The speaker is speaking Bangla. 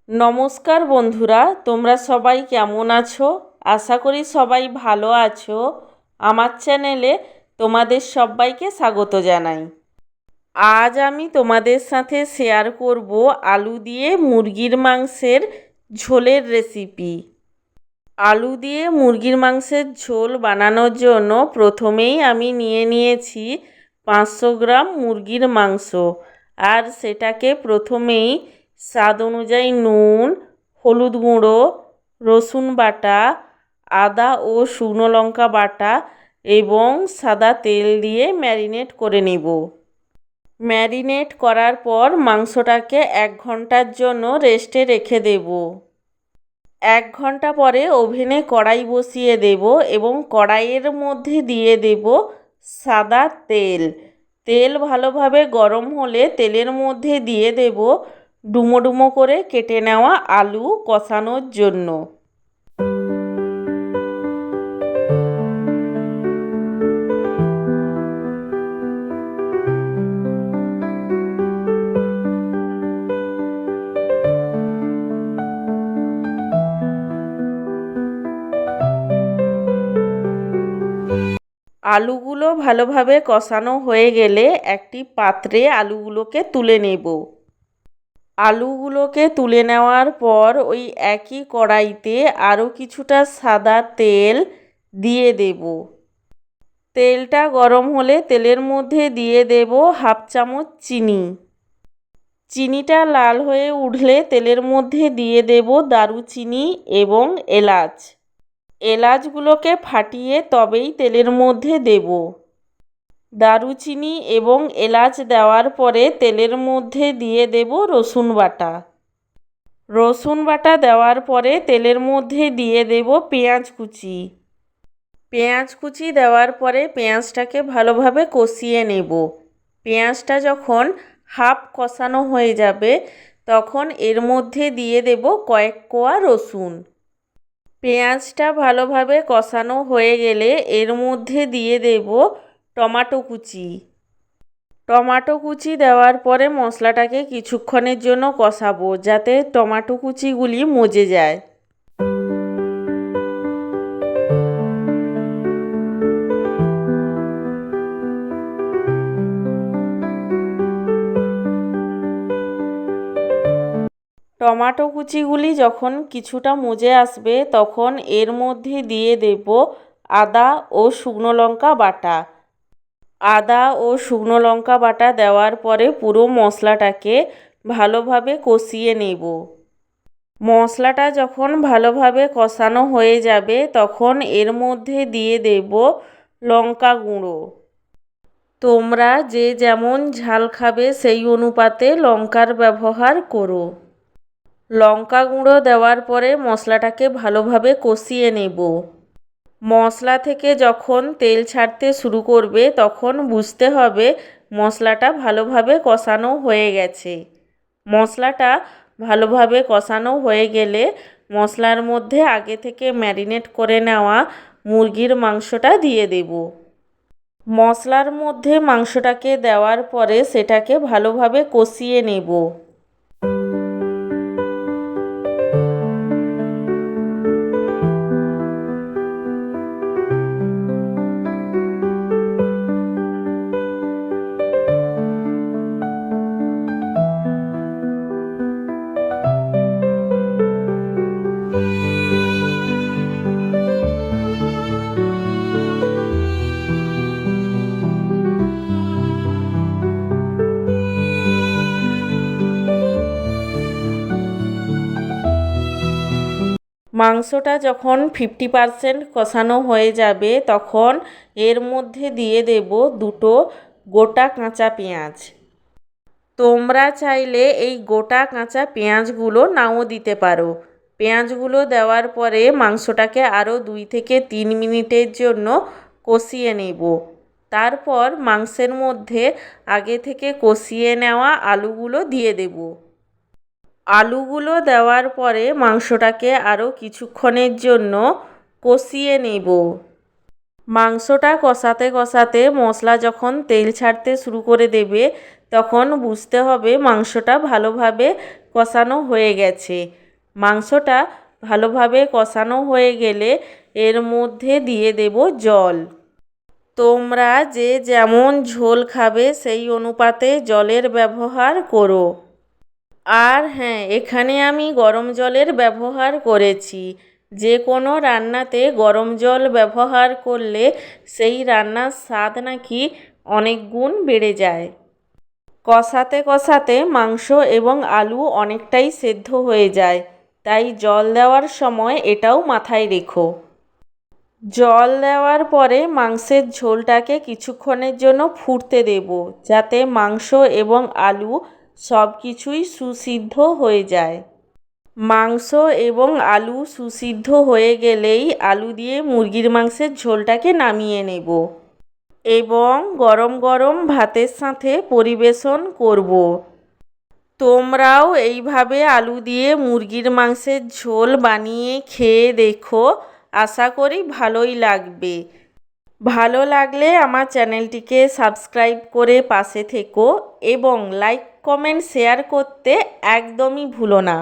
নমস্কার বন্ধুরা, তোমরা সবাই কেমন আছো? আশা করি সবাই ভালো আছো। আমার চ্যানেলে তোমাদের সবাইকে স্বাগত জানাই। আজ আমি তোমাদের সাথে শেয়ার করব আলু দিয়ে মুরগির মাংসের ঝোলের রেসিপি। আলু দিয়ে মুরগির মাংসের ঝোল বানানোর জন্য প্রথমেই আমি নিয়ে নিয়েছি 500 গ্রাম মুরগির মাংস। আর সেটাকে প্রথমেই স্বাদ অনুযায়ী নুন, হলুদ গুঁড়ো, রসুন বাটা, আদা ও শুকনো লঙ্কা বাটা এবং সাদা তেল দিয়ে ম্যারিনেট করে নেব। ম্যারিনেট করার পর মাংসটাকে 1 ঘন্টার জন্য রেস্টে রেখে দেব। 1 ঘন্টা পরে ওভেনে কড়াই বসিয়ে দেব এবং কড়াইয়ের মধ্যে দিয়ে দেব সাদা তেল। তেল ভালোভাবে গরম হলে তেলের মধ্যে দিয়ে দেব ডুমো ডুমো করে কেটে নেওয়া আলু কষানোর জন্য। আলুগুলো ভালোভাবে কষানো হয়ে গেলে একটি পাত্রে আলুগুলোকে তুলে নেব। আলুগুলোকে তুলে নেওয়ার পর ওই একই কড়াইতে আরও কিছুটা সাদা তেল দিয়ে দেব। তেলটা গরম হলে তেলের মধ্যে দিয়ে দেব 1/2 চামচ চিনি। চিনিটা লাল হয়ে উঠলে তেলের মধ্যে দিয়ে দেব দারুচিনি এবং এলাচ। এলাচগুলোকে ফাটিয়ে তবেই তেলের মধ্যে দেব। দারুচিনি এবং এলাচ দেওয়ার পরে তেলের মধ্যে দিয়ে দেব রসুন বাটা। রসুন বাটা দেওয়ার পরে তেলের মধ্যে দিয়ে দেব পেঁয়াজ কুচি। পেঁয়াজ কুচি দেওয়ার পরে পেঁয়াজটাকে ভালোভাবে কষিয়ে নেব। পেঁয়াজটা যখন হাফ কষানো হয়ে যাবে তখন এর মধ্যে দিয়ে দেব কয়েক কোয়া রসুন। পেঁয়াজটা ভালোভাবে কষানো হয়ে গেলে এর মধ্যে দিয়ে দেব টমেটো কুচি। টমেটো কুচি দেওয়ার পরে মশলাটাকে কিছুক্ষণের জন্য কষাবো যাতে টমেটো কুচিগুলি মজে যায়। টমেটো কুচিগুলি যখন কিছুটা মজে আসবে তখন এর মধ্যে দিয়ে দেব আদা ও শুকনো লঙ্কা বাটা। আদা ও শুকনো লঙ্কা বাটা দেওয়ার পরে পুরো মশলাটাকে ভালোভাবে কষিয়ে নেব। মশলাটা যখন ভালোভাবে কষানো হয়ে যাবে তখন এর মধ্যে দিয়ে দেব লঙ্কা গুঁড়ো। তোমরা যে যেমন ঝাল খাবে সেই অনুপাতে লঙ্কার ব্যবহার করো। লঙ্কা গুঁড়ো দেওয়ার পরে মশলাটাকে ভালোভাবে কষিয়ে নেব। মশলা থেকে যখন তেল ছাড়তে শুরু করবে তখন বুঝতে হবে মশলাটা ভালোভাবে কষানো হয়ে গেছে। মশলাটা ভালোভাবে কষানো হয়ে গেলে মশলার মধ্যে আগে থেকে ম্যারিনেট করে নেওয়া মুরগির মাংসটা দিয়ে দেব। মশলার মধ্যে মাংসটাকে দেওয়ার পরে সেটাকে ভালোভাবে কষিয়ে নেব। মাংসটা যখন 50% কষানো হয়ে যাবে তখন এর মধ্যে দিয়ে দেব 2টো গোটা কাঁচা পেঁয়াজ। তোমরা চাইলে এই গোটা কাঁচা পেঁয়াজগুলো নাও দিতে পারো। পেঁয়াজগুলো দেওয়ার পরে মাংসটাকে আরও 2 থেকে 3 মিনিটের জন্য কষিয়ে নেব। তারপর মাংসের মধ্যে আগে থেকে কষিয়ে নেওয়া আলুগুলো দিয়ে দেব। আলুগুলো দেওয়ার পরে মাংসটাকে আরও কিছুক্ষণের জন্য কষিয়ে নেব। মাংসটা কষাতে কষাতে মশলা যখন তেল ছাড়তে শুরু করে দেবে তখন বুঝতে হবে মাংসটা ভালোভাবে কষানো হয়ে গেছে। মাংসটা ভালোভাবে কষানো হয়ে গেলে এর মধ্যে দিয়ে দেব জল। তোমরা যে যেমন ঝোল খাবে সেই অনুপাতে জলের ব্যবহার করো। আর হ্যাঁ, এখানে আমি গরম জলের ব্যবহার করেছি। যে কোনো রান্নাতে গরম জল ব্যবহার করলে সেই রান্নার স্বাদ নাকি অনেক গুণ বেড়ে যায়। কষাতে কষাতে মাংস এবং আলু অনেকটাই সেদ্ধ হয়ে যায়, তাই জল দেওয়ার সময় এটাও মাথায় রেখো। জল দেওয়ার পরে মাংসের ঝোলটাকে কিছুক্ষণের জন্য ফুটতে দেব, যাতে মাংস এবং আলু সব কিছুই সুসিদ্ধ হয়ে যায়। মাংস এবং আলু সুসিদ্ধ হয়ে গেলেই আলু দিয়ে মুরগির মাংসের ঝোলটাকে নামিয়ে নেব এবং গরম গরম ভাতের সাথে পরিবেশন করব। তোমরাও এইভাবে আলু দিয়ে মুরগির মাংসের ঝোল বানিয়ে খেয়ে দেখো, আশা করি ভালোই লাগবে। ভালো লাগলে আমার চ্যানেলটিকে সাবস্ক্রাইব করে পাশে থেকো এবং লাইক কমেন্ট শেয়ার করতে একদমই ভুলো না।